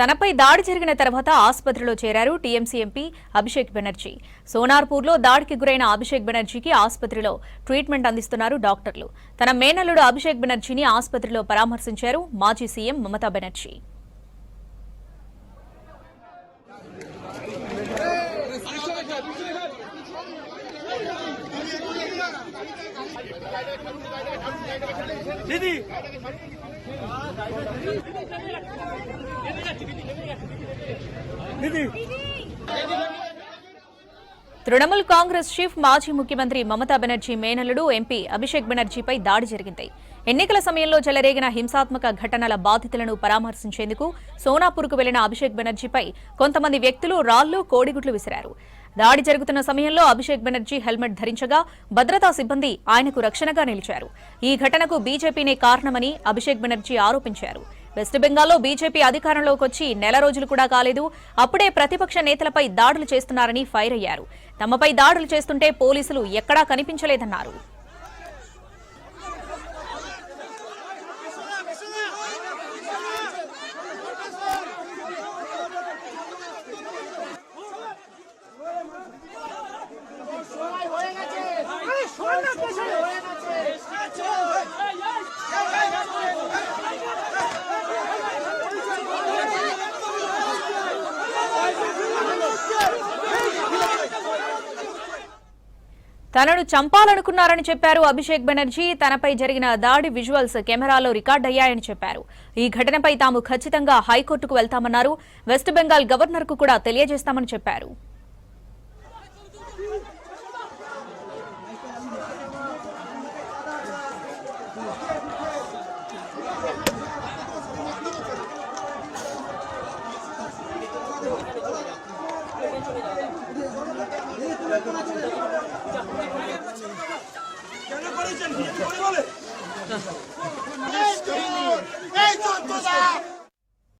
తనపై దాడి జరిగిన తర్వాత ఆసుపత్రిలో చేరారు టీఎంసీ ఎంపీ అభిషేక్ బెనర్జీ. సోనార్పూర్లో దాడికి గురైన అభిషేక్ బెనర్జీకి ఆసుపత్రిలో ట్రీట్మెంట్ అందిస్తున్నారు డాక్టర్లు. తన మేనల్లుడు అభిషేక్ బెనర్జీని ఆసుపత్రిలో పరామర్శించారు మాజీ సీఎం మమతా బెనర్జీ. తృణమూల్ కాంగ్రెస్ చీఫ్ మాజీ ముఖ్యమంత్రి మమతా బెనర్జీ మేనల్లుడు ఎంపీ అభిషేక్ బెనర్జీపై దాడి జరిగింది. ఎన్నికల సమయంలో చెలరేగిన హింసాత్మక ఘటనల బాధితులను పరామర్శించేందుకు సోనాపూర్కు వెళ్లిన అభిషేక్ బెనర్జీపై కొంతమంది వ్యక్తులు రాళ్లు, కోడిగుడ్లు విసిరారు. దాడి జరుగుతున్న సమయంలో అభిషేక్ బెనర్జీ హెల్మెట్ ధరించగా భద్రతా సిబ్బంది ఆయనకు రక్షణగా నిలిచారు. ఈ ఘటనకు బీజేపీనే కారణమని అభిషేక్ బెనర్జీ ఆరోపించారు. వెస్ట్ బెంగాల్లో బీజేపీ అధికారంలోకి వచ్చి నెల రోజులు కూడా కాలేదు, అప్పుడే ప్రతిపక్ష నేతలపై దాడులు చేస్తున్నారని ఫైర్ అయ్యారు. తమపై దాడులు చేస్తుంటే పోలీసులు ఎక్కడా కనిపించలేదన్నారు. తనను చంపాలనుకున్నారని చెప్పారు అభిషేక్ బెనర్జీ. తనపై జరిగిన దాడి విజువల్స్ కెమెరాలో రికార్డయ్యాయని చెప్పారు. ఈ ఘటనపై తాము ఖచ్చితంగా హైకోర్టుకు వెళ్తామన్నారు. వెస్ట్ బెంగాల్ గవర్నర్కు కూడా తెలియజేస్తామని చెప్పారు. কেন করেছেন? বলে